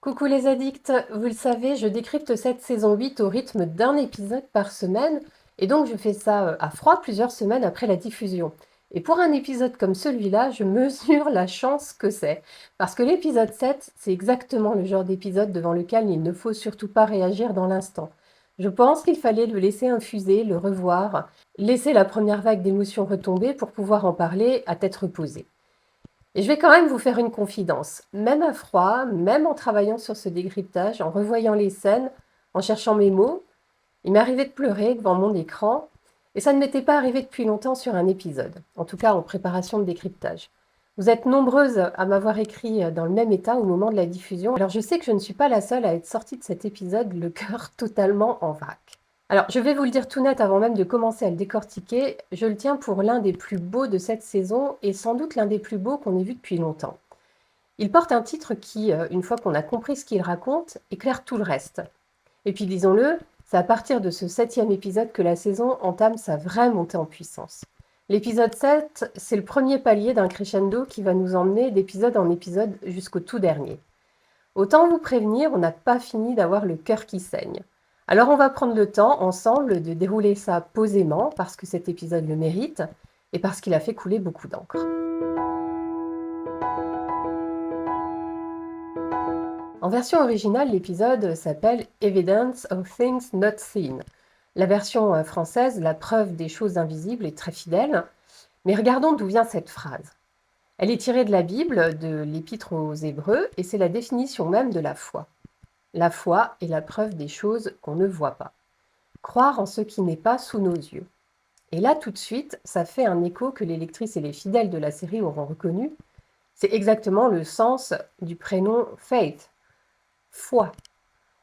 Coucou les addicts, vous le savez, je décrypte cette saison 8 au rythme d'un épisode par semaine, et donc je fais ça à froid plusieurs semaines après la diffusion. Et pour un épisode comme celui-là, je mesure la chance que c'est. Parce que l'épisode 7, c'est exactement le genre d'épisode devant lequel il ne faut surtout pas réagir dans l'instant. Je pense qu'il fallait le laisser infuser, le revoir, laisser la première vague d'émotions retomber pour pouvoir en parler à tête reposée. Et je vais quand même vous faire une confidence. Même à froid, même en travaillant sur ce décryptage, en revoyant les scènes, en cherchant mes mots, il m'est arrivé de pleurer devant mon écran, et ça ne m'était pas arrivé depuis longtemps sur un épisode, en tout cas en préparation de décryptage. Vous êtes nombreuses à m'avoir écrit dans le même état au moment de la diffusion, alors je sais que je ne suis pas la seule à être sortie de cet épisode le cœur totalement en vrac. Alors, je vais vous le dire tout net avant même de commencer à le décortiquer, je le tiens pour l'un des plus beaux de cette saison et sans doute l'un des plus beaux qu'on ait vu depuis longtemps. Il porte un titre qui, une fois qu'on a compris ce qu'il raconte, éclaire tout le reste. Et puis disons-le, c'est à partir de ce 7e épisode que la saison entame sa vraie montée en puissance. L'épisode 7, c'est le premier palier d'un crescendo qui va nous emmener d'épisode en épisode jusqu'au tout dernier. Autant vous prévenir, on n'a pas fini d'avoir le cœur qui saigne. Alors on va prendre le temps ensemble de dérouler ça posément parce que cet épisode le mérite et parce qu'il a fait couler beaucoup d'encre. En version originale, l'épisode s'appelle Evidence of Things Not Seen. La version française, La preuve des choses invisibles, est très fidèle. Mais regardons d'où vient cette phrase. Elle est tirée de la Bible, de l'Épître aux Hébreux, et c'est la définition même de la foi. La foi est la preuve des choses qu'on ne voit pas. Croire en ce qui n'est pas sous nos yeux. Et là, tout de suite, ça fait un écho que les lectrices et les fidèles de la série auront reconnu. C'est exactement le sens du prénom Faith, foi.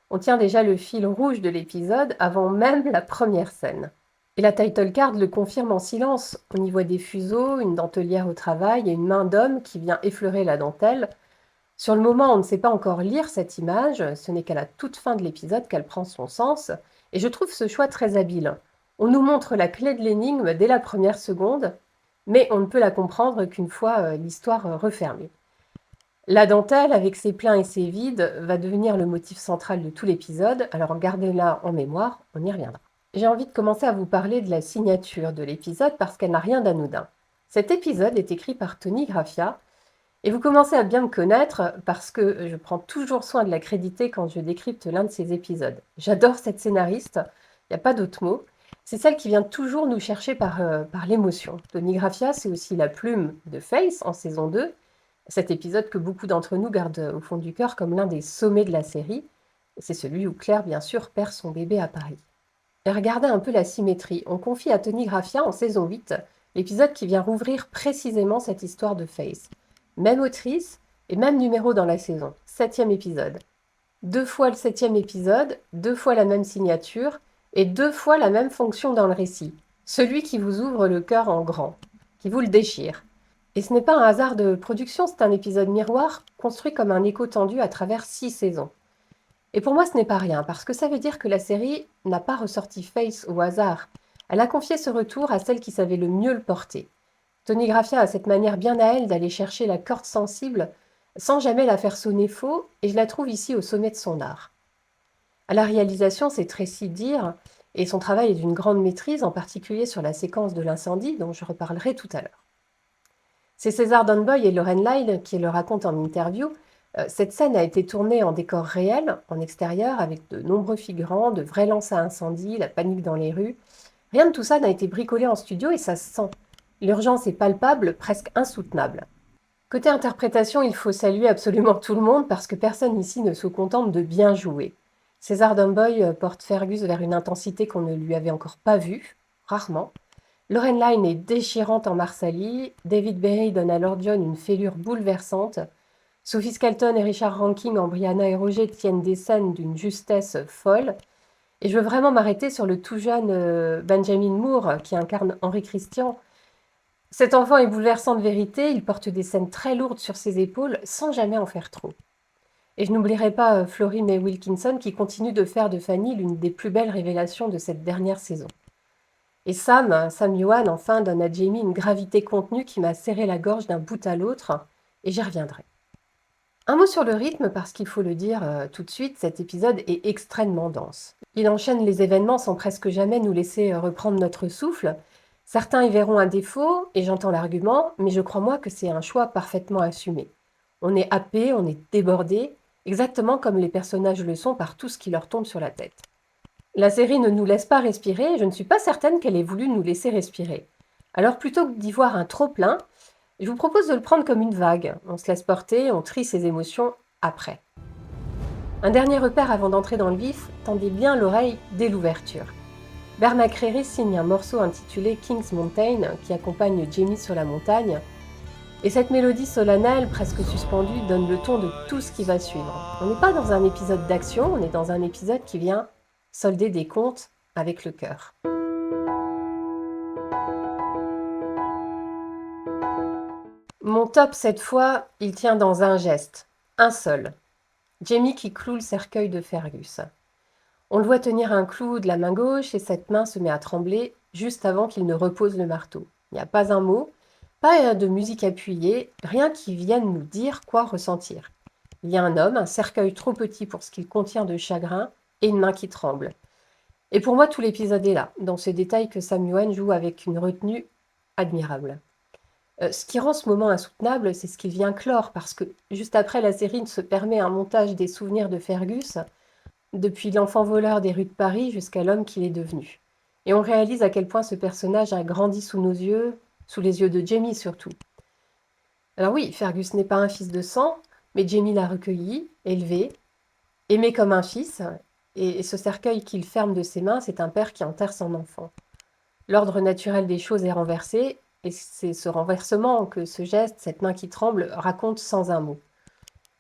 On tient déjà le fil rouge de l'épisode avant même la première scène. Et la title card le confirme en silence. On y voit des fuseaux, une dentelière au travail et une main d'homme qui vient effleurer la dentelle. Sur le moment, on ne sait pas encore lire cette image, ce n'est qu'à la toute fin de l'épisode qu'elle prend son sens, et je trouve ce choix très habile. On nous montre la clé de l'énigme dès la première seconde, mais on ne peut la comprendre qu'une fois l'histoire refermée. La dentelle, avec ses pleins et ses vides, va devenir le motif central de tout l'épisode, alors gardez-la en mémoire, on y reviendra. J'ai envie de commencer à vous parler de la signature de l'épisode parce qu'elle n'a rien d'anodin. Cet épisode est écrit par Tony Graffia, et vous commencez à bien me connaître parce que je prends toujours soin de la créditer quand je décrypte l'un de ses épisodes. J'adore cette scénariste, il n'y a pas d'autre mot. C'est celle qui vient toujours nous chercher par l'émotion. Tony Graffia, c'est aussi la plume de Face en saison 2, cet épisode que beaucoup d'entre nous gardent au fond du cœur comme l'un des sommets de la série. C'est celui où Claire, bien sûr, perd son bébé à Paris. Et regardez un peu la symétrie. On confie à Tony Graffia en saison 8 l'épisode qui vient rouvrir précisément cette histoire de Face. Même autrice et même numéro dans la saison. 7e épisode. 2 fois le 7e épisode, 2 fois la même signature et 2 fois la même fonction dans le récit. Celui qui vous ouvre le cœur en grand, qui vous le déchire. Et ce n'est pas un hasard de production, c'est un épisode miroir construit comme un écho tendu à travers 6 saisons. Et pour moi, ce n'est pas rien, parce que ça veut dire que la série n'a pas ressorti Face au hasard. Elle a confié ce retour à celle qui savait le mieux le porter. Tony Graffia a cette manière bien à elle d'aller chercher la corde sensible sans jamais la faire sonner faux, et je la trouve ici au sommet de son art. À la réalisation, c'est Tracy dire, et son travail est d'une grande maîtrise, en particulier sur la séquence de l'incendie, dont je reparlerai tout à l'heure. C'est César Downboy et Lauren Lyle qui le racontent en interview. Cette scène a été tournée en décor réel, en extérieur, avec de nombreux figurants, de vrais lances à incendie, la panique dans les rues. Rien de tout ça n'a été bricolé en studio et ça se sent. L'urgence est palpable, presque insoutenable. Côté interprétation, il faut saluer absolument tout le monde parce que personne ici ne se contente de bien jouer. César Downboy porte Fergus vers une intensité qu'on ne lui avait encore pas vue, rarement. Lauren Lyle est déchirante en Marsali, David Berry donne à Lord John une fêlure bouleversante, Sophie Skelton et Richard Rankin en Brianna et Roger tiennent des scènes d'une justesse folle, et je veux vraiment m'arrêter sur le tout jeune Benjamin Moore qui incarne Henri Christian. Cet enfant est bouleversant de vérité, il porte des scènes très lourdes sur ses épaules sans jamais en faire trop. Et je n'oublierai pas Florrie Mae Wilkinson qui continue de faire de Fanny l'une des plus belles révélations de cette dernière saison. Et Sam Yuan, enfin, donne à Jamie une gravité contenue qui m'a serré la gorge d'un bout à l'autre, et j'y reviendrai. Un mot sur le rythme, parce qu'il faut le dire tout de suite, cet épisode est extrêmement dense. Il enchaîne les événements sans presque jamais nous laisser reprendre notre souffle. Certains y verront un défaut, et j'entends l'argument, mais je crois moi que c'est un choix parfaitement assumé. On est happé, on est débordé, exactement comme les personnages le sont par tout ce qui leur tombe sur la tête. La série ne nous laisse pas respirer, et je ne suis pas certaine qu'elle ait voulu nous laisser respirer. Alors plutôt que d'y voir un trop-plein, je vous propose de le prendre comme une vague. On se laisse porter, on trie ses émotions après. Un dernier repère avant d'entrer dans le vif, tendez bien l'oreille dès l'ouverture. Bear McCreary signe un morceau intitulé King's Mountain qui accompagne Jamie sur la montagne. Et cette mélodie solennelle, presque suspendue, donne le ton de tout ce qui va suivre. On n'est pas dans un épisode d'action, on est dans un épisode qui vient solder des comptes avec le cœur. Mon top cette fois, il tient dans un geste, un seul. Jamie qui cloue le cercueil de Fergus. On le voit tenir un clou de la main gauche et cette main se met à trembler juste avant qu'il ne repose le marteau. Il n'y a pas un mot, pas de musique appuyée, rien qui vienne nous dire quoi ressentir. Il y a un homme, un cercueil trop petit pour ce qu'il contient de chagrin et une main qui tremble. Et pour moi, tout l'épisode est là, dans ce détail que Sam Yuen joue avec une retenue admirable. Ce qui rend ce moment insoutenable, c'est ce qu'il vient clore, parce que juste après, la série se permet un montage des souvenirs de Fergus, depuis l'enfant voleur des rues de Paris jusqu'à l'homme qu'il est devenu. Et on réalise à quel point ce personnage a grandi sous nos yeux, sous les yeux de Jamie surtout. Alors oui, Fergus n'est pas un fils de sang, mais Jamie l'a recueilli, élevé, aimé comme un fils, et ce cercueil qu'il ferme de ses mains, c'est un père qui enterre son enfant. L'ordre naturel des choses est renversé, et c'est ce renversement que ce geste, cette main qui tremble, raconte sans un mot.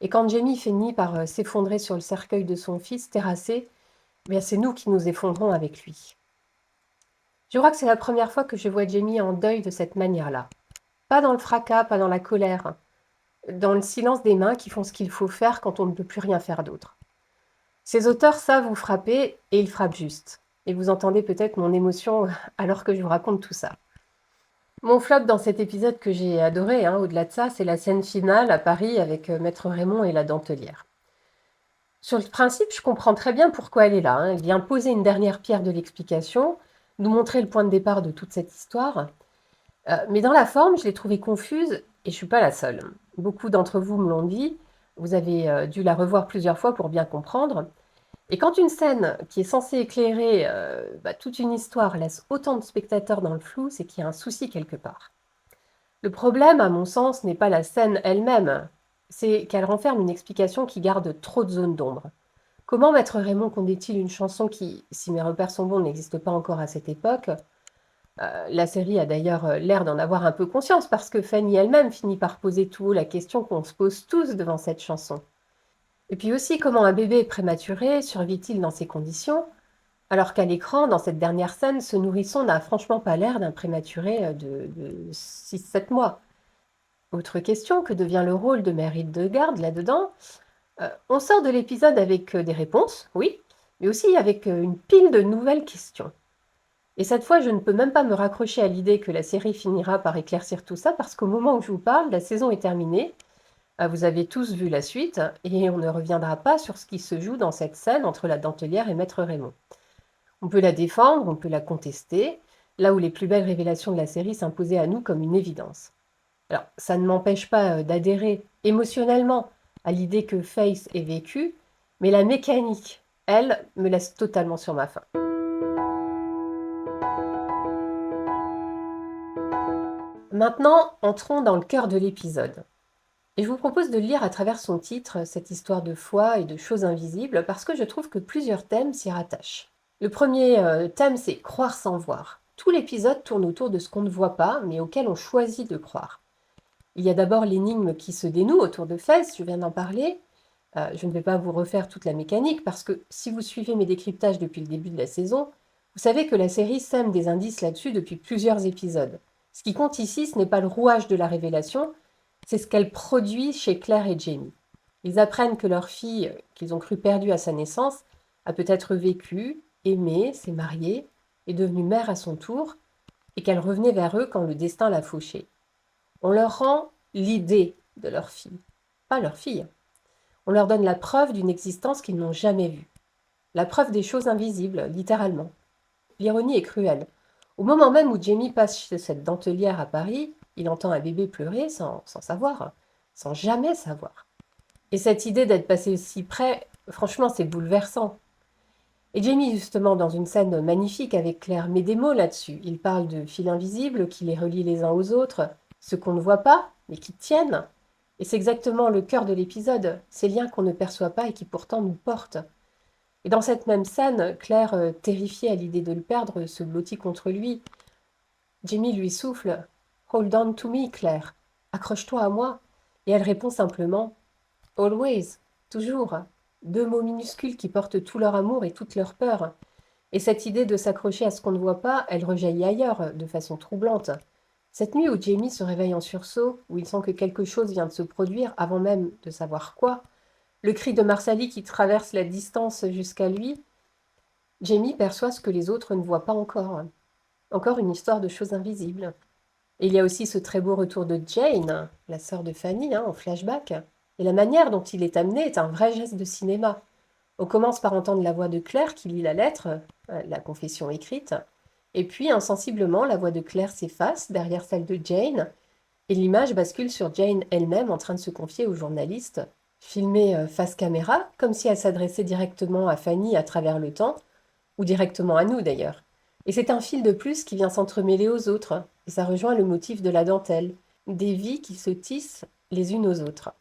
Et quand Jamie finit par s'effondrer sur le cercueil de son fils, terrassé, eh bien c'est nous qui nous effondrons avec lui. Je crois que c'est la première fois que je vois Jamie en deuil de cette manière-là. Pas dans le fracas, pas dans la colère, dans le silence des mains qui font ce qu'il faut faire quand on ne peut plus rien faire d'autre. Ces auteurs savent vous frapper, et ils frappent juste. Et vous entendez peut-être mon émotion alors que je vous raconte tout ça. Mon flop dans cet épisode que j'ai adoré, au-delà de ça, c'est la scène finale à Paris avec Maître Raymond et la dentelière. Sur le principe, je comprends très bien pourquoi elle est là. Elle vient poser une dernière pierre de l'explication, nous montrer le point de départ de toute cette histoire. Mais dans la forme, je l'ai trouvée confuse et je ne suis pas la seule. Beaucoup d'entre vous me l'ont dit. Vous avez dû la revoir plusieurs fois pour bien comprendre. Et quand une scène qui est censée éclairer toute une histoire laisse autant de spectateurs dans le flou, c'est qu'il y a un souci quelque part. Le problème, à mon sens, n'est pas la scène elle-même, c'est qu'elle renferme une explication qui garde trop de zones d'ombre. Comment Maître Raymond connaît-il une chanson qui, si mes repères sont bons, n'existe pas encore à cette époque? La série a d'ailleurs l'air d'en avoir un peu conscience, parce que Fanny elle-même finit par poser tout haut la question qu'on se pose tous devant cette chanson. Et puis aussi, comment un bébé prématuré survit-il dans ces conditions, alors qu'à l'écran, dans cette dernière scène, ce nourrisson n'a franchement pas l'air d'un prématuré de 6-7 mois. Autre question, que devient le rôle de mère Hildegarde là-dedans? On sort de l'épisode avec des réponses, oui, mais aussi avec une pile de nouvelles questions. Et cette fois, je ne peux même pas me raccrocher à l'idée que la série finira par éclaircir tout ça, parce qu'au moment où je vous parle, la saison est terminée. Vous avez tous vu la suite, et on ne reviendra pas sur ce qui se joue dans cette scène entre la dentelière et Maître Raymond. On peut la défendre, on peut la contester, là où les plus belles révélations de la série s'imposaient à nous comme une évidence. Alors, ça ne m'empêche pas d'adhérer émotionnellement à l'idée que Faith ait vécu, mais la mécanique, elle, me laisse totalement sur ma faim. Maintenant, entrons dans le cœur de l'épisode. Et je vous propose de lire à travers son titre cette histoire de foi et de choses invisibles, parce que je trouve que plusieurs thèmes s'y rattachent. Le premier thème, c'est croire sans voir. Tout l'épisode tourne autour de ce qu'on ne voit pas, mais auquel on choisit de croire. Il y a d'abord l'énigme qui se dénoue autour de Faith, je viens d'en parler. Je ne vais pas vous refaire toute la mécanique, parce que si vous suivez mes décryptages depuis le début de la saison, vous savez que la série sème des indices là-dessus depuis plusieurs épisodes. Ce qui compte ici, ce n'est pas le rouage de la révélation, c'est ce qu'elle produit chez Claire et Jamie. Ils apprennent que leur fille, qu'ils ont cru perdue à sa naissance, a peut-être vécu, aimé, s'est mariée, est devenue mère à son tour, et qu'elle revenait vers eux quand le destin l'a fauchée. On leur rend l'idée de leur fille, pas leur fille. On leur donne la preuve d'une existence qu'ils n'ont jamais vue. La preuve des choses invisibles, littéralement. L'ironie est cruelle. Au moment même où Jamie passe chez cette dentelière à Paris, il entend un bébé pleurer sans savoir, sans jamais savoir. Et cette idée d'être passé si près, franchement, c'est bouleversant. Et Jamie, justement, dans une scène magnifique avec Claire, met des mots là-dessus. Il parle de fils invisibles qui les relient les uns aux autres, ceux qu'on ne voit pas, mais qui tiennent. Et c'est exactement le cœur de l'épisode, ces liens qu'on ne perçoit pas et qui pourtant nous portent. Et dans cette même scène, Claire, terrifiée à l'idée de le perdre, se blottit contre lui. Jamie lui souffle Hold on to me, Claire. Accroche-toi à moi. Et elle répond simplement Always, toujours. Deux mots minuscules qui portent tout leur amour et toute leur peur. Et cette idée de s'accrocher à ce qu'on ne voit pas, elle rejaillit ailleurs, de façon troublante. Cette nuit où Jamie se réveille en sursaut, où il sent que quelque chose vient de se produire avant même de savoir quoi, le cri de Marsali qui traverse la distance jusqu'à lui, Jamie perçoit ce que les autres ne voient pas encore. Encore une histoire de choses invisibles. Et il y a aussi ce très beau retour de Jane, la sœur de Fanny, en flashback. Et la manière dont il est amené est un vrai geste de cinéma. On commence par entendre la voix de Claire qui lit la lettre, la confession écrite, et puis insensiblement la voix de Claire s'efface derrière celle de Jane, et l'image bascule sur Jane elle-même en train de se confier au journaliste, filmée face caméra, comme si elle s'adressait directement à Fanny à travers le temps, ou directement à nous d'ailleurs. Et c'est un fil de plus qui vient s'entremêler aux autres, et ça rejoint le motif de la dentelle, des vies qui se tissent les unes aux autres.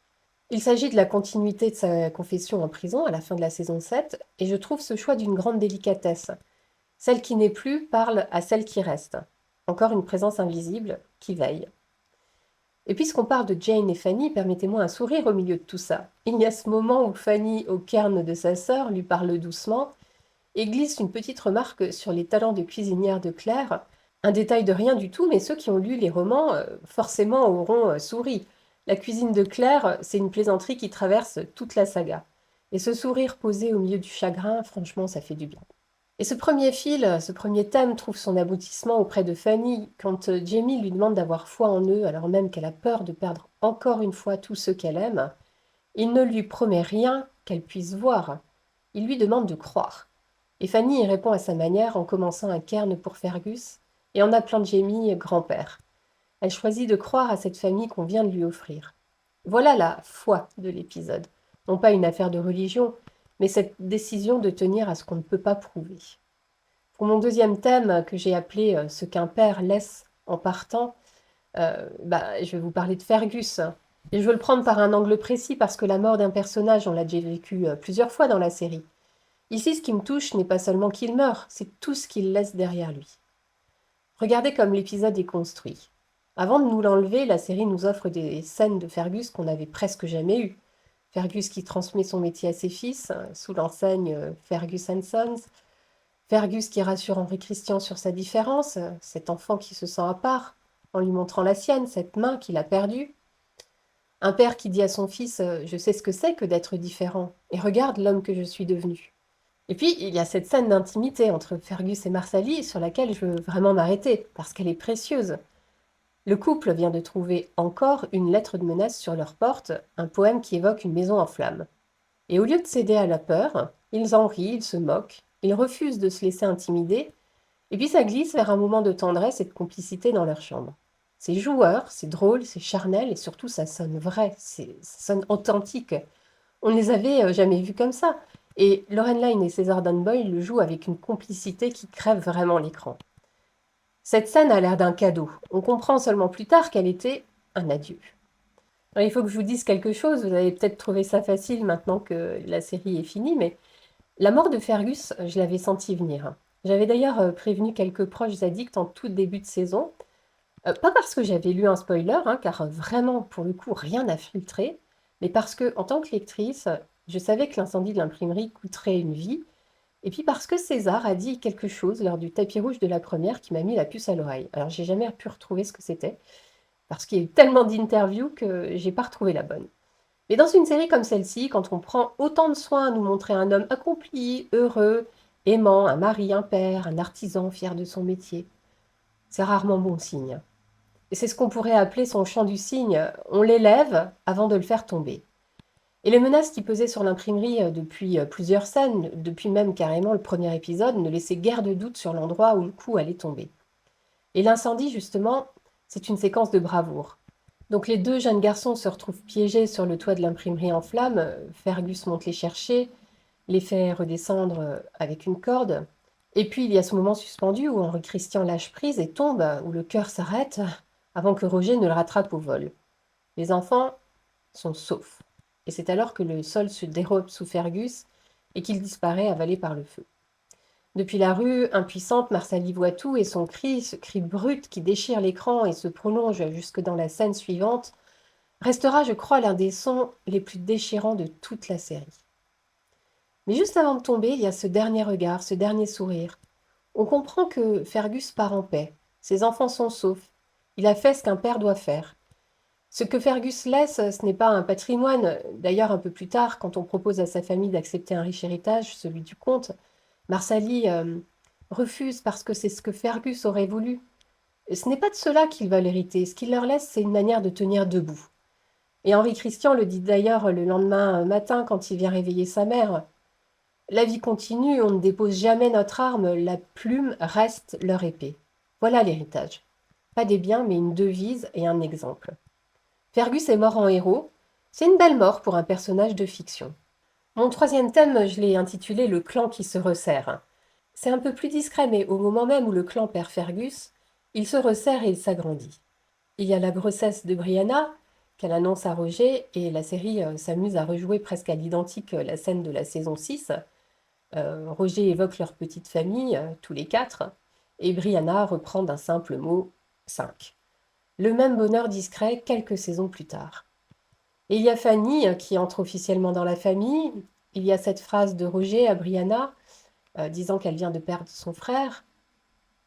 Il s'agit de la continuité de sa confession en prison à la fin de la saison 7, et je trouve ce choix d'une grande délicatesse. Celle qui n'est plus parle à celle qui reste. Encore une présence invisible qui veille. Et puisqu'on parle de Jane et Fanny, permettez-moi un sourire au milieu de tout ça. Il y a ce moment où Fanny, au cairn de sa sœur, lui parle doucement et glisse une petite remarque sur les talents de cuisinière de Claire. Un détail de rien du tout, mais ceux qui ont lu les romans forcément auront souri. La cuisine de Claire, c'est une plaisanterie qui traverse toute la saga. Et ce sourire posé au milieu du chagrin, franchement, ça fait du bien. Et ce premier fil, ce premier thème trouve son aboutissement auprès de Fanny, quand Jamie lui demande d'avoir foi en eux, alors même qu'elle a peur de perdre encore une fois tous ceux qu'elle aime. Il ne lui promet rien qu'elle puisse voir. Il lui demande de croire. Et Fanny y répond à sa manière en commençant un cairn pour Fergus et en appelant Jamie grand-père. Elle choisit de croire à cette famille qu'on vient de lui offrir. Voilà la foi de l'épisode. Non pas une affaire de religion, mais cette décision de tenir à ce qu'on ne peut pas prouver. Pour mon deuxième thème, que j'ai appelé ce qu'un père laisse en partant, je vais vous parler de Fergus. Et je veux le prendre par un angle précis parce que la mort d'un personnage, on l'a déjà vécu plusieurs fois dans la série. Ici, ce qui me touche n'est pas seulement qu'il meurt, c'est tout ce qu'il laisse derrière lui. Regardez comme l'épisode est construit. Avant de nous l'enlever, la série nous offre des scènes de Fergus qu'on n'avait presque jamais eues. Fergus qui transmet son métier à ses fils, sous l'enseigne Fergus Sons. Fergus qui rassure Henri Christian sur sa différence, cet enfant qui se sent à part, en lui montrant la sienne, cette main qu'il a perdue. Un père qui dit à son fils Je sais ce que c'est que d'être différent, et regarde l'homme que je suis devenu. Et puis, il y a cette scène d'intimité entre Fergus et Marsali sur laquelle je veux vraiment m'arrêter, parce qu'elle est précieuse. Le couple vient de trouver encore une lettre de menace sur leur porte, un poème qui évoque une maison en flammes. Et au lieu de céder à la peur, ils en rient, ils se moquent, ils refusent de se laisser intimider, et puis ça glisse vers un moment de tendresse et de complicité dans leur chambre. C'est joueur, c'est drôle, c'est charnel, et surtout ça sonne vrai, ça sonne authentique. On ne les avait jamais vus comme ça. Et Lauren Line et César Dunboy le jouent avec une complicité qui crève vraiment l'écran. Cette scène a l'air d'un cadeau. On comprend seulement plus tard qu'elle était un adieu. Alors, il faut que je vous dise quelque chose, vous avez peut-être trouvé ça facile maintenant que la série est finie, mais la mort de Fergus, je l'avais senti venir. J'avais d'ailleurs prévenu quelques proches addicts en tout début de saison. Pas parce que j'avais lu un spoiler, car vraiment, pour le coup, rien n'a filtré, mais parce que, en tant que lectrice, je savais que l'incendie de l'imprimerie coûterait une vie, et puis parce que César a dit quelque chose lors du tapis rouge de la première qui m'a mis la puce à l'oreille. Alors j'ai jamais pu retrouver ce que c'était, parce qu'il y a eu tellement d'interviews que j'ai pas retrouvé la bonne. Mais dans une série comme celle-ci, quand on prend autant de soin à nous montrer un homme accompli, heureux, aimant, un mari, un père, un artisan fier de son métier, c'est rarement bon signe. Et c'est ce qu'on pourrait appeler son chant du cygne, on l'élève avant de le faire tomber. Et les menaces qui pesaient sur l'imprimerie depuis plusieurs scènes, depuis même carrément le premier épisode, ne laissaient guère de doute sur l'endroit où le coup allait tomber. Et l'incendie, justement, c'est une séquence de bravoure. Donc les deux jeunes garçons se retrouvent piégés sur le toit de l'imprimerie en flammes. Fergus monte les chercher, les fait redescendre avec une corde. Et puis il y a ce moment suspendu où Henri Christian lâche prise et tombe, où le cœur s'arrête avant que Roger ne le rattrape au vol. Les enfants sont saufs. Et c'est alors que le sol se dérobe sous Fergus et qu'il disparaît avalé par le feu. Depuis la rue, impuissante, Marsali voit tout et son cri, ce cri brut qui déchire l'écran et se prolonge jusque dans la scène suivante, restera, je crois, l'un des sons les plus déchirants de toute la série. Mais juste avant de tomber, il y a ce dernier regard, ce dernier sourire. On comprend que Fergus part en paix. Ses enfants sont saufs. Il a fait ce qu'un père doit faire. Ce que Fergus laisse, ce n'est pas un patrimoine. D'ailleurs, un peu plus tard, quand on propose à sa famille d'accepter un riche héritage, celui du comte, Marsali refuse parce que c'est ce que Fergus aurait voulu. Ce n'est pas de cela qu'ils veulent hériter. Ce qu'il leur laisse, c'est une manière de tenir debout. Et Henri Christian le dit d'ailleurs le lendemain matin quand il vient réveiller sa mère. La vie continue, on ne dépose jamais notre arme, la plume reste leur épée. Voilà l'héritage. Pas des biens, mais une devise et un exemple. Fergus est mort en héros. C'est une belle mort pour un personnage de fiction. Mon troisième thème, je l'ai intitulé Le clan qui se resserre. C'est un peu plus discret, mais au moment même où le clan perd Fergus, il se resserre et il s'agrandit. Il y a la grossesse de Brianna, qu'elle annonce à Roger, et la série s'amuse à rejouer presque à l'identique la scène de la saison 6. Roger évoque leur petite famille, tous les quatre, et Brianna reprend d'un simple mot 5. Le même bonheur discret quelques saisons plus tard. Et il y a Fanny qui entre officiellement dans la famille. Il y a cette phrase de Roger à Brianna, disant qu'elle vient de perdre son frère.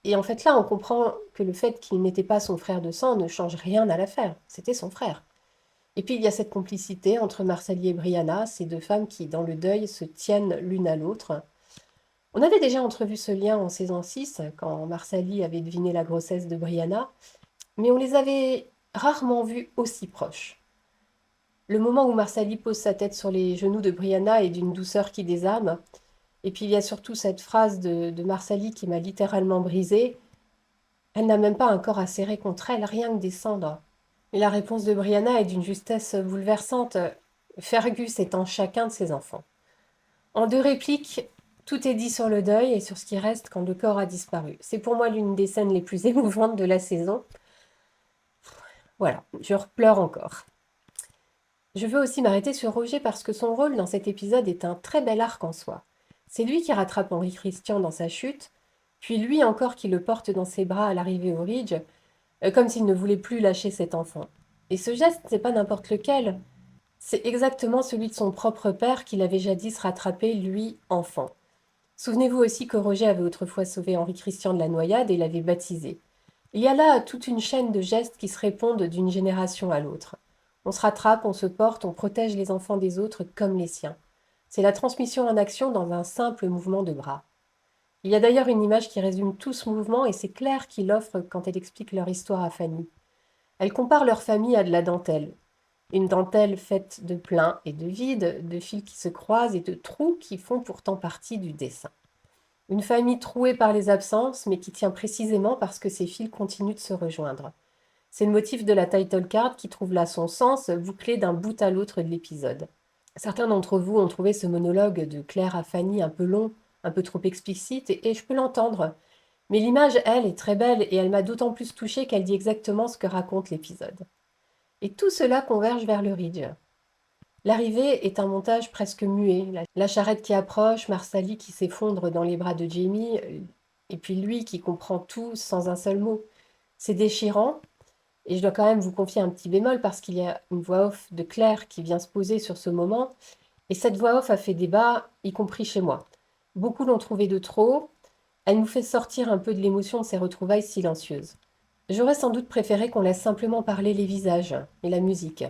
Et en fait là, on comprend que le fait qu'il n'était pas son frère de sang ne change rien à l'affaire. C'était son frère. Et puis il y a cette complicité entre Marsali et Brianna, ces deux femmes qui, dans le deuil, se tiennent l'une à l'autre. On avait déjà entrevu ce lien en saison 6, quand Marsali avait deviné la grossesse de Brianna, mais on les avait rarement vues aussi proches. Le moment où Marsali pose sa tête sur les genoux de Brianna est d'une douceur qui désarme. Et puis il y a surtout cette phrase de Marsali qui m'a littéralement brisée. Elle n'a même pas un corps à serrer contre elle, rien que des cendres. Et la réponse de Brianna est d'une justesse bouleversante. Fergus étant chacun de ses enfants. En deux répliques, tout est dit sur le deuil et sur ce qui reste quand le corps a disparu. C'est pour moi l'une des scènes les plus émouvantes de la saison. Voilà, je repleure encore. Je veux aussi m'arrêter sur Roger parce que son rôle dans cet épisode est un très bel arc en soi. C'est lui qui rattrape Henri Christian dans sa chute, puis lui encore qui le porte dans ses bras à l'arrivée au Ridge, comme s'il ne voulait plus lâcher cet enfant. Et ce geste, c'est pas n'importe lequel. C'est exactement celui de son propre père qu'il avait jadis rattrapé, lui, enfant. Souvenez-vous aussi que Roger avait autrefois sauvé Henri Christian de la noyade et l'avait baptisé. Il y a là toute une chaîne de gestes qui se répondent d'une génération à l'autre. On se rattrape, on se porte, on protège les enfants des autres comme les siens. C'est la transmission en action dans un simple mouvement de bras. Il y a d'ailleurs une image qui résume tout ce mouvement et c'est Claire qui l'offre quand elle explique leur histoire à Fanny. Elle compare leur famille à de la dentelle. Une dentelle faite de plein et de vide, de fils qui se croisent et de trous qui font pourtant partie du dessin. Une famille trouée par les absences, mais qui tient précisément parce que ces fils continuent de se rejoindre. C'est le motif de la title card qui trouve là son sens, bouclé d'un bout à l'autre de l'épisode. Certains d'entre vous ont trouvé ce monologue de Claire à Fanny un peu long, un peu trop explicite, et je peux l'entendre. Mais l'image, elle, est très belle et elle m'a d'autant plus touchée qu'elle dit exactement ce que raconte l'épisode. Et tout cela converge vers le Ridge. L'arrivée est un montage presque muet. La charrette qui approche, Marsali qui s'effondre dans les bras de Jamie, et puis lui qui comprend tout sans un seul mot. C'est déchirant, et je dois quand même vous confier un petit bémol parce qu'il y a une voix off de Claire qui vient se poser sur ce moment, et cette voix off a fait débat, y compris chez moi. Beaucoup l'ont trouvée de trop, elle nous fait sortir un peu de l'émotion de ces retrouvailles silencieuses. J'aurais sans doute préféré qu'on laisse simplement parler les visages et la musique.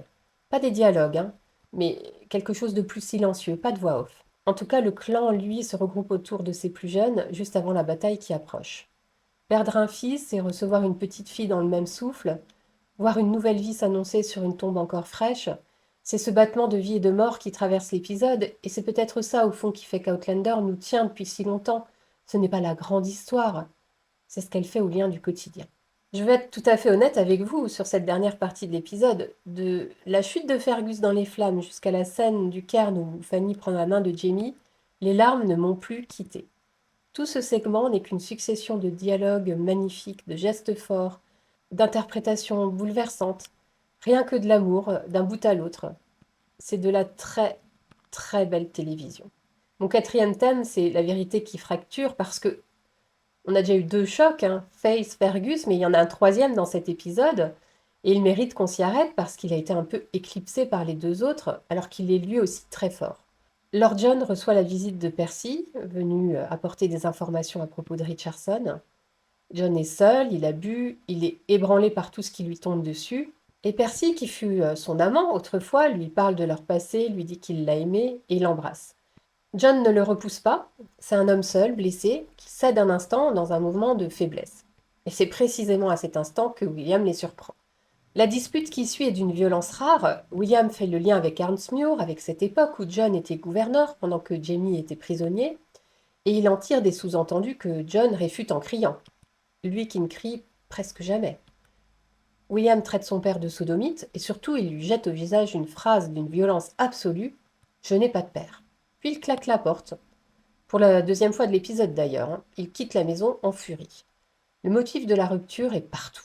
Pas des dialogues, hein, mais quelque chose de plus silencieux, pas de voix off. En tout cas, le clan, lui, se regroupe autour de ses plus jeunes, juste avant la bataille qui approche. Perdre un fils et recevoir une petite fille dans le même souffle, voir une nouvelle vie s'annoncer sur une tombe encore fraîche, C'est ce battement de vie et de mort qui traverse l'épisode, et c'est peut-être ça au fond qui fait qu'Outlander nous tient depuis si longtemps. Ce n'est pas la grande histoire, c'est ce qu'elle fait au lien du quotidien. Je vais être tout à fait honnête avec vous sur cette dernière partie de l'épisode. De la chute de Fergus dans les flammes jusqu'à la scène du cairn où Fanny prend la main de Jamie, les larmes ne m'ont plus quittée. Tout ce segment n'est qu'une succession de dialogues magnifiques, de gestes forts, d'interprétations bouleversantes, rien que de l'amour d'un bout à l'autre. C'est de la très, très belle télévision. Mon quatrième thème, c'est la vérité qui fracture parce que on a déjà eu deux chocs, hein, Face, Fergus, mais il y en a un troisième dans cet épisode. Et il mérite qu'on s'y arrête parce qu'il a été un peu éclipsé par les deux autres, alors qu'il est lui aussi très fort. Lord John reçoit la visite de Percy, venu apporter des informations à propos de Richardson. John est seul, il a bu, il est ébranlé par tout ce qui lui tombe dessus. Et Percy, qui fut son amant autrefois, lui parle de leur passé, lui dit qu'il l'a aimé et l'embrasse. John ne le repousse pas, c'est un homme seul, blessé, qui cède un instant dans un mouvement de faiblesse. Et c'est précisément à cet instant que William les surprend. La dispute qui suit est d'une violence rare. William fait le lien avec Arnsmuir, avec cette époque où John était gouverneur pendant que Jamie était prisonnier, et il en tire des sous-entendus que John réfute en criant. Lui qui ne crie presque jamais. William traite son père de sodomite, et surtout il lui jette au visage une phrase d'une violence absolue: « Je n'ai pas de père ». Puis il claque la porte. Pour la deuxième fois de l'épisode d'ailleurs, hein. Il quitte la maison en furie. Le motif de la rupture est partout.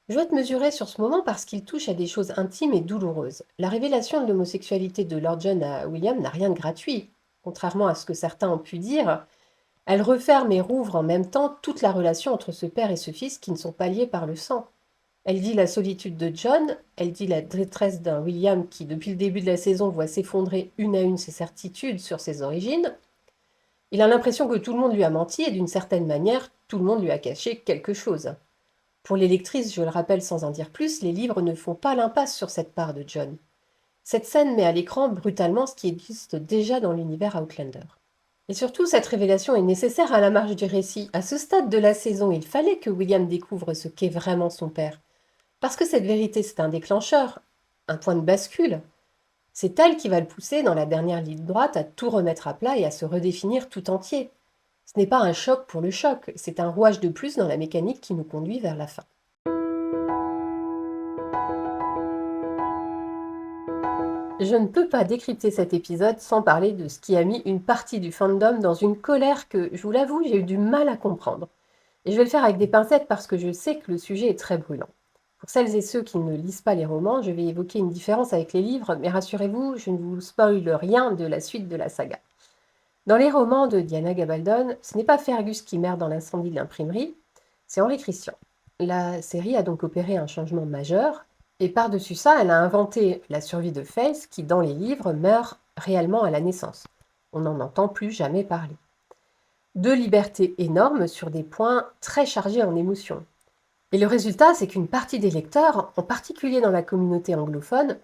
Je dois te mesurer sur ce moment parce qu'il touche à des choses intimes et douloureuses. La révélation de l'homosexualité de Lord John à William n'a rien de gratuit. Contrairement à ce que certains ont pu dire, elle referme et rouvre en même temps toute la relation entre ce père et ce fils qui ne sont pas liés par le sang. Elle dit la solitude de John, elle dit la détresse d'un William qui, depuis le début de la saison, voit s'effondrer une à une ses certitudes sur ses origines. Il a l'impression que tout le monde lui a menti et d'une certaine manière, tout le monde lui a caché quelque chose. Pour les lectrices, je le rappelle sans en dire plus, les livres ne font pas l'impasse sur cette part de John. Cette scène met à l'écran brutalement ce qui existe déjà dans l'univers Outlander. Et surtout, cette révélation est nécessaire à la marge du récit. À ce stade de la saison, il fallait que William découvre ce qu'est vraiment son père. Parce que cette vérité, c'est un déclencheur, un point de bascule. C'est elle qui va le pousser dans la dernière ligne droite à tout remettre à plat et à se redéfinir tout entier. Ce n'est pas un choc pour le choc, c'est un rouage de plus dans la mécanique qui nous conduit vers la fin. Je ne peux pas décrypter cet épisode sans parler de ce qui a mis une partie du fandom dans une colère que, je vous l'avoue, j'ai eu du mal à comprendre. Et je vais le faire avec des pincettes parce que je sais que le sujet est très brûlant. Pour celles et ceux qui ne lisent pas les romans, je vais évoquer une différence avec les livres, mais rassurez-vous, je ne vous spoile rien de la suite de la saga. Dans les romans de Diana Gabaldon, ce n'est pas Fergus qui meurt dans l'incendie de l'imprimerie, c'est Henri Christian. La série a donc opéré un changement majeur, et par-dessus ça, elle a inventé la survie de Face, qui dans les livres meurt réellement à la naissance. On n'en entend plus jamais parler. Deux libertés énormes sur des points très chargés en émotions. Et le résultat, c'est qu'une partie des lecteurs, en particulier dans la communauté anglophone,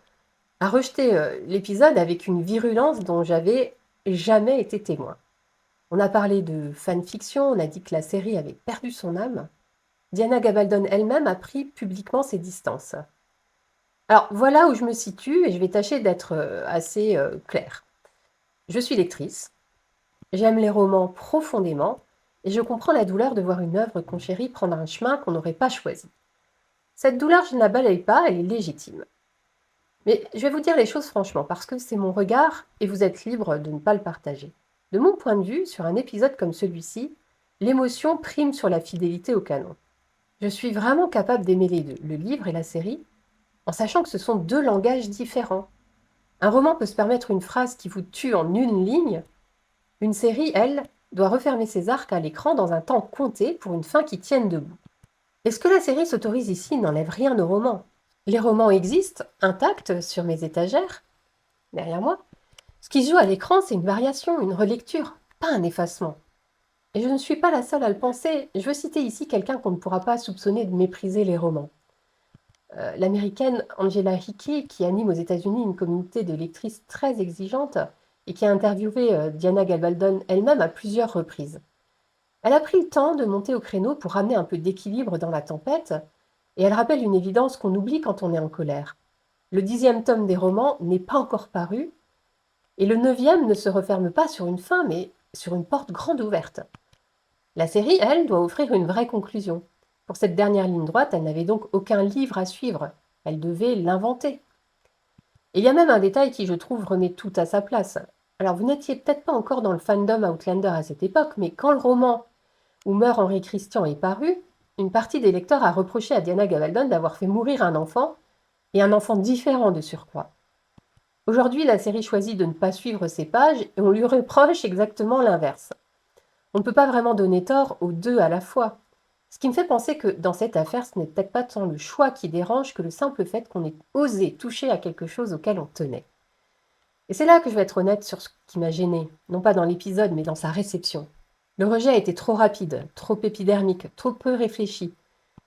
a rejeté l'épisode avec une virulence dont j'avais jamais été témoin. On a parlé de fanfiction, on a dit que la série avait perdu son âme. Diana Gabaldon elle-même a pris publiquement ses distances. Alors voilà où je me situe et je vais tâcher d'être assez claire. Je suis lectrice, j'aime les romans profondément et je comprends la douleur de voir une œuvre qu'on chérit prendre un chemin qu'on n'aurait pas choisi. Cette douleur, je ne la balaye pas, elle est légitime. Mais je vais vous dire les choses franchement, parce que c'est mon regard et vous êtes libre de ne pas le partager. De mon point de vue, sur un épisode comme celui-ci, l'émotion prime sur la fidélité au canon. Je suis vraiment capable d'aimer les deux, le livre et la série, en sachant que ce sont deux langages différents. Un roman peut se permettre une phrase qui vous tue en une ligne. Une série, elle, doit refermer ses arcs à l'écran dans un temps compté pour une fin qui tienne debout. Et ce que la série s'autorise ici n'enlève rien au roman. Les romans existent, intacts, sur mes étagères, derrière moi. Ce qui se joue à l'écran, c'est une variation, une relecture, pas un effacement. Et je ne suis pas la seule à le penser. Je veux citer ici quelqu'un qu'on ne pourra pas soupçonner de mépriser les romans. L'américaine Angela Hickey, qui anime aux États-Unis une communauté de lectrices très exigeante et qui a interviewé Diana Gabaldon elle-même à plusieurs reprises. Elle a pris le temps de monter au créneau pour ramener un peu d'équilibre dans la tempête, et elle rappelle une évidence qu'on oublie quand on est en colère. Le 10e tome des romans n'est pas encore paru, et le 9e ne se referme pas sur une fin, mais sur une porte grande ouverte. La série, elle, doit offrir une vraie conclusion. Pour cette dernière ligne droite, elle n'avait donc aucun livre à suivre. Elle devait l'inventer. Et il y a même un détail qui, je trouve, remet tout à sa place. Alors, vous n'étiez peut-être pas encore dans le fandom Outlander à cette époque, mais quand le roman Où meurt Henri Christian est paru, une partie des lecteurs a reproché à Diana Gabaldon d'avoir fait mourir un enfant, et un enfant différent de surcroît. Aujourd'hui, la série choisit de ne pas suivre ces pages, et on lui reproche exactement l'inverse. On ne peut pas vraiment donner tort aux deux à la fois. Ce qui me fait penser que dans cette affaire, ce n'est peut-être pas tant le choix qui dérange que le simple fait qu'on ait osé toucher à quelque chose auquel on tenait. Et c'est là que je vais être honnête sur ce qui m'a gênée, non pas dans l'épisode, mais dans sa réception. Le rejet a été trop rapide, trop épidermique, trop peu réfléchi.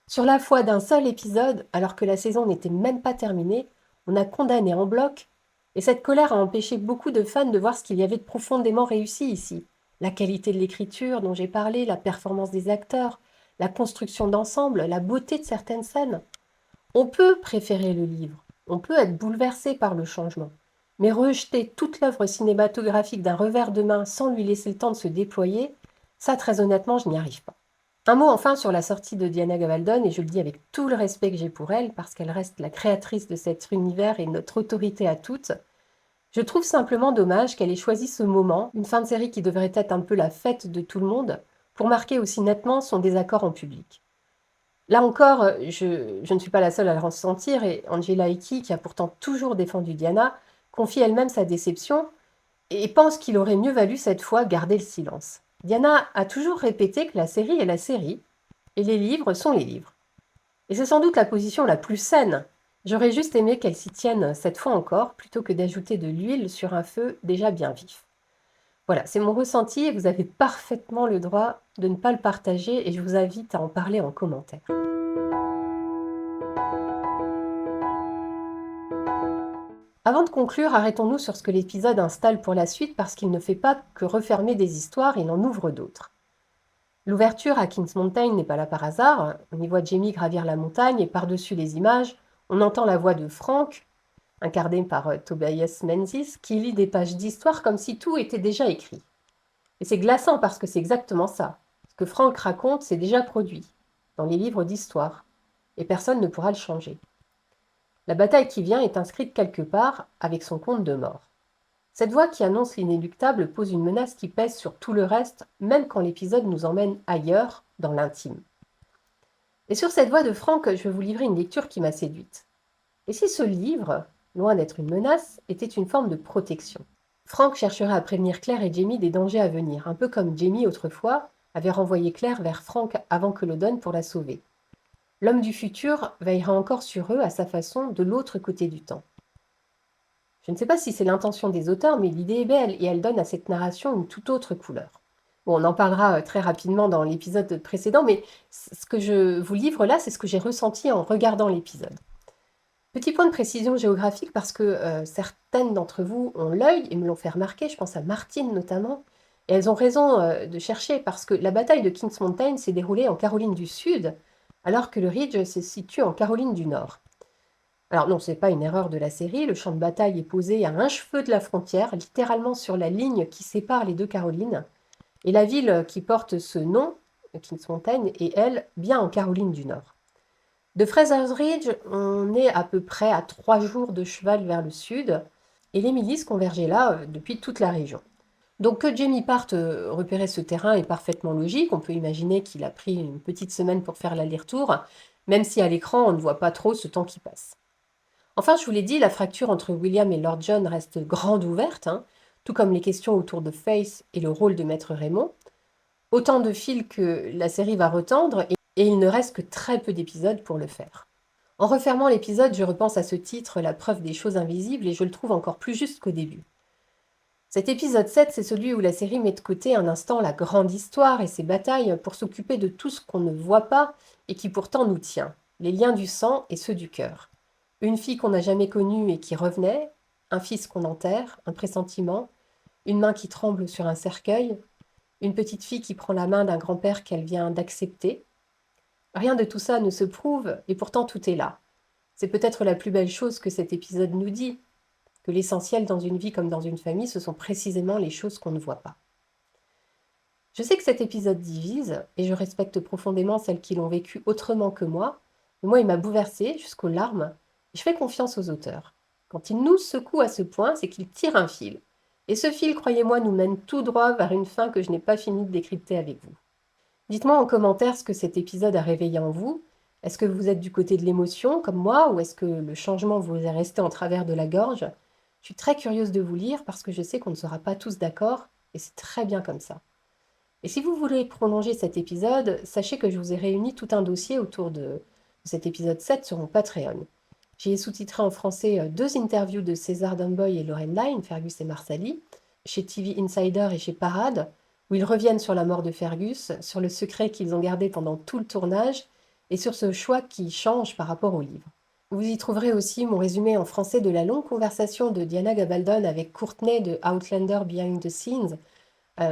Sur la foi d'un seul épisode, alors que la saison n'était même pas terminée, on a condamné en bloc, et cette colère a empêché beaucoup de fans de voir ce qu'il y avait de profondément réussi ici. La qualité de l'écriture dont j'ai parlé, la performance des acteurs, la construction d'ensemble, la beauté de certaines scènes. On peut préférer le livre, on peut être bouleversé par le changement, mais rejeter toute l'œuvre cinématographique d'un revers de main sans lui laisser le temps de se déployer, ça très honnêtement, je n'y arrive pas. Un mot enfin sur la sortie de Diana Gabaldon, et je le dis avec tout le respect que j'ai pour elle, parce qu'elle reste la créatrice de cet univers et notre autorité à toutes. Je trouve simplement dommage qu'elle ait choisi ce moment, une fin de série qui devrait être un peu la fête de tout le monde, pour marquer aussi nettement son désaccord en public. Là encore, je ne suis pas la seule à le ressentir, et Angela Hickey, qui a pourtant toujours défendu Diana, confie elle-même sa déception et pense qu'il aurait mieux valu cette fois garder le silence. Diana a toujours répété que la série est la série, et les livres sont les livres. Et c'est sans doute la position la plus saine. J'aurais juste aimé qu'elle s'y tienne cette fois encore, plutôt que d'ajouter de l'huile sur un feu déjà bien vif. Voilà, c'est mon ressenti et vous avez parfaitement le droit de ne pas le partager et je vous invite à en parler en commentaire. Avant de conclure, arrêtons-nous sur ce que l'épisode installe pour la suite parce qu'il ne fait pas que refermer des histoires, il en ouvre d'autres. L'ouverture à Kings Mountain n'est pas là par hasard. On y voit Jamie gravir la montagne et par-dessus les images, on entend la voix de Frank, incarné par Tobias Menzies, qui lit des pages d'histoire comme si tout était déjà écrit. Et c'est glaçant parce que c'est exactement ça. Ce que Frank raconte, c'est déjà produit, dans les livres d'histoire, et personne ne pourra le changer. La bataille qui vient est inscrite quelque part avec son compte de mort. Cette voix qui annonce l'inéluctable pose une menace qui pèse sur tout le reste, même quand l'épisode nous emmène ailleurs, dans l'intime. Et sur cette voix de Frank, je vais vous livrer une lecture qui m'a séduite. Et si ce livre, loin d'être une menace, était une forme de protection? Frank cherchera à prévenir Claire et Jamie des dangers à venir, un peu comme Jamie autrefois avait renvoyé Claire vers Frank avant que le donne pour la sauver. L'homme du futur veillera encore sur eux à sa façon de l'autre côté du temps. Je ne sais pas si c'est l'intention des auteurs, mais l'idée est belle et elle donne à cette narration une toute autre couleur. Bon, on en parlera très rapidement dans l'épisode précédent, mais ce que je vous livre là, c'est ce que j'ai ressenti en regardant l'épisode. Petit point de précision géographique parce que certaines d'entre vous ont l'œil et me l'ont fait remarquer, je pense à Martine notamment, et elles ont raison de chercher parce que la bataille de Kings Mountain s'est déroulée en Caroline du Sud, alors que le Ridge se situe en Caroline du Nord. Alors non, ce n'est pas une erreur de la série, le champ de bataille est posé à un cheveu de la frontière, littéralement sur la ligne qui sépare les deux Carolines, et la ville qui porte ce nom, Kings Mountain, est elle bien en Caroline du Nord. De Fraser's Ridge, on est à peu près à 3 jours de cheval vers le sud, et les milices convergeaient là depuis toute la région. Donc que Jamie parte repérer ce terrain est parfaitement logique, on peut imaginer qu'il a pris une petite semaine pour faire l'aller-retour, même si à l'écran on ne voit pas trop ce temps qui passe. Enfin, je vous l'ai dit, la fracture entre William et Lord John reste grande ouverte, tout comme les questions autour de Faith et le rôle de Maître Raymond. Autant de fils que la série va retendre, et il ne reste que très peu d'épisodes pour le faire. En refermant l'épisode, je repense à ce titre, La preuve des choses invisibles, et je le trouve encore plus juste qu'au début. Cet épisode 7, c'est celui où la série met de côté un instant la grande histoire et ses batailles pour s'occuper de tout ce qu'on ne voit pas et qui pourtant nous tient, les liens du sang et ceux du cœur. Une fille qu'on n'a jamais connue et qui revenait, un fils qu'on enterre, un pressentiment, une main qui tremble sur un cercueil, une petite fille qui prend la main d'un grand-père qu'elle vient d'accepter. Rien de tout ça ne se prouve, et pourtant tout est là. C'est peut-être la plus belle chose que cet épisode nous dit, que l'essentiel dans une vie comme dans une famille, ce sont précisément les choses qu'on ne voit pas. Je sais que cet épisode divise, et je respecte profondément celles qui l'ont vécu autrement que moi, mais moi il m'a bouleversée jusqu'aux larmes, et je fais confiance aux auteurs. Quand ils nous secouent à ce point, c'est qu'ils tirent un fil. Et ce fil, croyez-moi, nous mène tout droit vers une fin que je n'ai pas fini de décrypter avec vous. Dites-moi en commentaire ce que cet épisode a réveillé en vous. Est-ce que vous êtes du côté de l'émotion, comme moi, ou est-ce que le changement vous est resté en travers de la gorge? Je suis très curieuse de vous lire parce que je sais qu'on ne sera pas tous d'accord, et c'est très bien comme ça. Et si vous voulez prolonger cet épisode, sachez que je vous ai réuni tout un dossier autour de cet épisode 7 sur mon Patreon. J'y ai sous-titré en français 2 interviews de César Dunboy et Lauren Line, Fergus et Marsali, chez TV Insider et chez Parade, où ils reviennent sur la mort de Fergus, sur le secret qu'ils ont gardé pendant tout le tournage et sur ce choix qui change par rapport au livre. Vous y trouverez aussi mon résumé en français de la longue conversation de Diana Gabaldon avec Courtney de Outlander Behind the Scenes,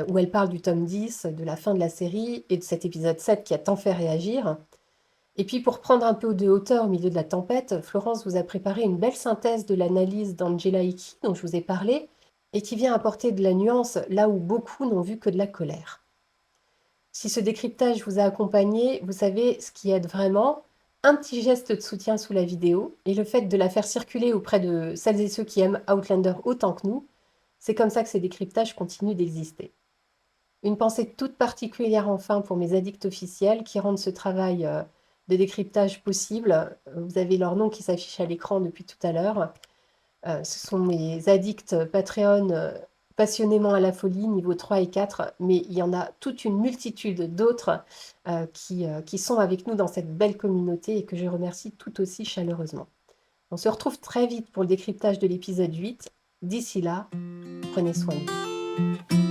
où elle parle du tome 10, de la fin de la série et de cet épisode 7 qui a tant fait réagir. Et puis pour prendre un peu de hauteur au milieu de la tempête, Florence vous a préparé une belle synthèse de l'analyse d'Angela Hickey dont je vous ai parlé et qui vient apporter de la nuance là où beaucoup n'ont vu que de la colère. Si ce décryptage vous a accompagné, vous savez ce qui aide vraiment, un petit geste de soutien sous la vidéo et le fait de la faire circuler auprès de celles et ceux qui aiment Outlander autant que nous, c'est comme ça que ces décryptages continuent d'exister. Une pensée toute particulière enfin pour mes addicts officiels qui rendent ce travail de décryptage possible. Vous avez leur nom qui s'affiche à l'écran depuis tout à l'heure. Ce sont mes addicts Patreon passionnément à la folie, niveau 3 et 4, mais il y en a toute une multitude d'autres qui sont avec nous dans cette belle communauté et que je remercie tout aussi chaleureusement. On se retrouve très vite pour le décryptage de l'épisode 8. D'ici là, prenez soin de vous.